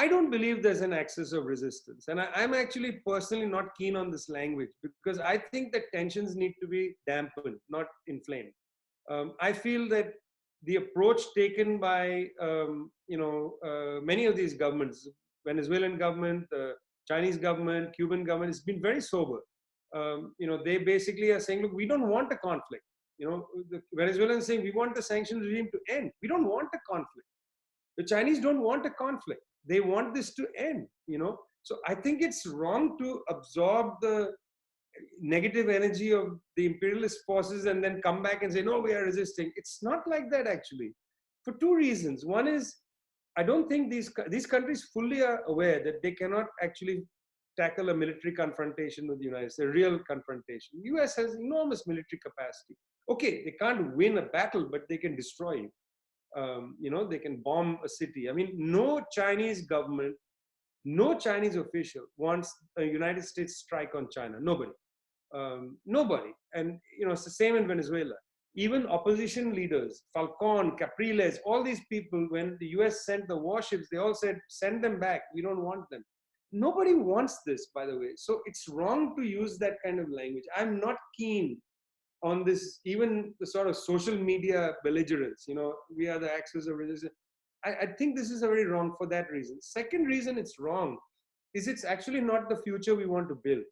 I don't believe there's an axis of resistance. And I'm actually personally not keen on this language because I think that tensions need to be dampened, not inflamed. I feel that the approach taken by many of these governments, Venezuelan government, the Chinese government, Cuban government, has been very sober. They basically are saying, look, we don't want a conflict. The Venezuelans saying we want the sanctions regime to end. We don't want a conflict. The Chinese don't want a conflict. They want this to end. So I think it's wrong to absorb the negative energy of the imperialist forces and then come back and say, no, we are resisting. It's not like that, actually, for two reasons. One is, I don't think these countries fully are aware that they cannot actually tackle a military confrontation with the United States, a real confrontation. The US has enormous military capacity. Okay, they can't win a battle, but they can destroy you. They can bomb a city. I mean, no Chinese government, no Chinese official wants a United States strike on China. Nobody. Nobody. And, it's the same in Venezuela. Even opposition leaders, Falcon, Capriles, all these people, when the US sent the warships, they all said, send them back. We don't want them. Nobody wants this, by the way. So it's wrong to use that kind of language. I'm not keen on this, even the sort of social media belligerence, we are the axis of resistance. I think this is very wrong for that reason. Second reason it's wrong is it's actually not the future we want to build.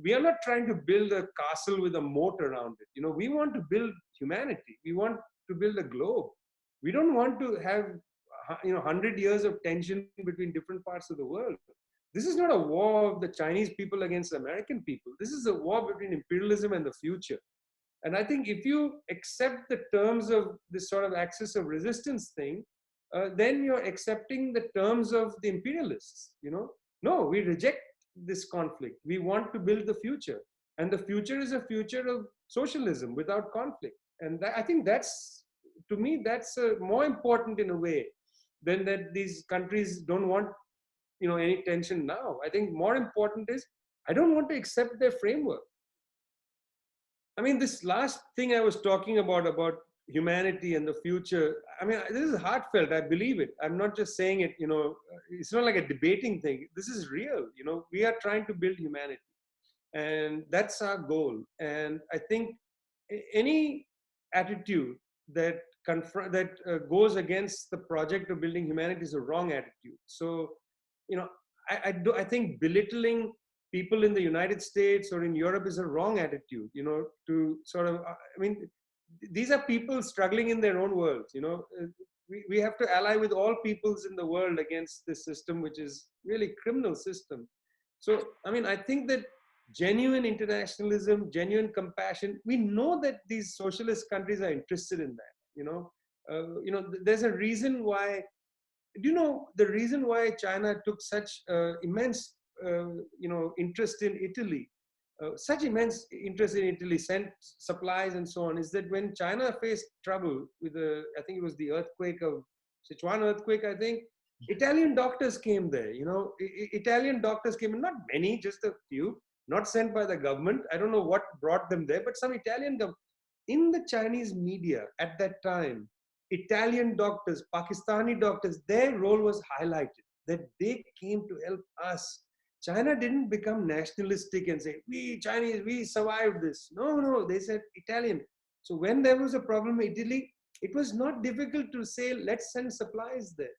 We are not trying to build a castle with a moat around it. We want to build humanity. We want to build a globe. We don't want to have 100 years of tension between different parts of the world. This is not a war of the Chinese people against the American people. This is a war between imperialism and the future. And I think if you accept the terms of this sort of axis of resistance thing, then you're accepting the terms of the imperialists. No, we reject this conflict. We want to build the future. And the future is a future of socialism without conflict. And I think that's, to me, that's more important in a way than that these countries don't want any tension now. I think more important is, I don't want to accept their framework. I mean, this last thing I was talking about humanity and the future, I mean, this is heartfelt. I believe it. I'm not just saying it, it's not like a debating thing. This is real. We are trying to build humanity. And that's our goal. And I think any attitude that goes against the project of building humanity is a wrong attitude. So, I think belittling people in the United States or in Europe is a wrong attitude, to sort of, I mean, these are people struggling in their own worlds, we have to ally with all peoples in the world against this system, which is really criminal system. So, I mean, I think that genuine internationalism, genuine compassion, we know that these socialist countries are interested in that, there's a reason why, the reason why China took such immense interest in Italy, such immense interest in Italy, sent supplies and so on, is that when China faced trouble with I think it was the earthquake of Sichuan earthquake, I think, Italian doctors came there, Italian doctors came in, not many, just a few, not sent by the government. I don't know what brought them there, but some Italian government. In the Chinese media at that time, Italian doctors, Pakistani doctors, their role was highlighted, that they came to help us. China didn't become nationalistic and say, we Chinese, we survived this. No, they said Italian. So when there was a problem in Italy, it was not difficult to say, let's send supplies there.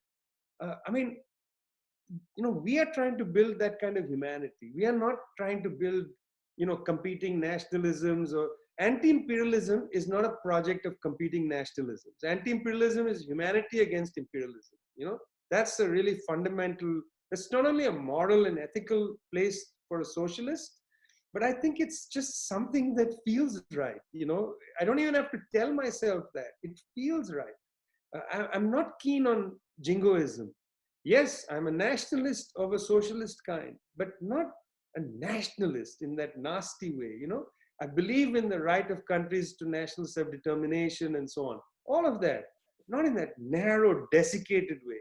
I mean, we are trying to build that kind of humanity. We are not trying to build, competing nationalisms, or anti-imperialism is not a project of competing nationalisms. Anti-imperialism is humanity against imperialism. That's a really fundamental, it's not only a moral and ethical place for a socialist, but I think it's just something that feels right. I don't even have to tell myself that. It feels right. I'm not keen on jingoism. Yes, I'm a nationalist of a socialist kind, but not a nationalist in that nasty way. I believe in the right of countries to national self-determination and so on. All of that, not in that narrow, desiccated way.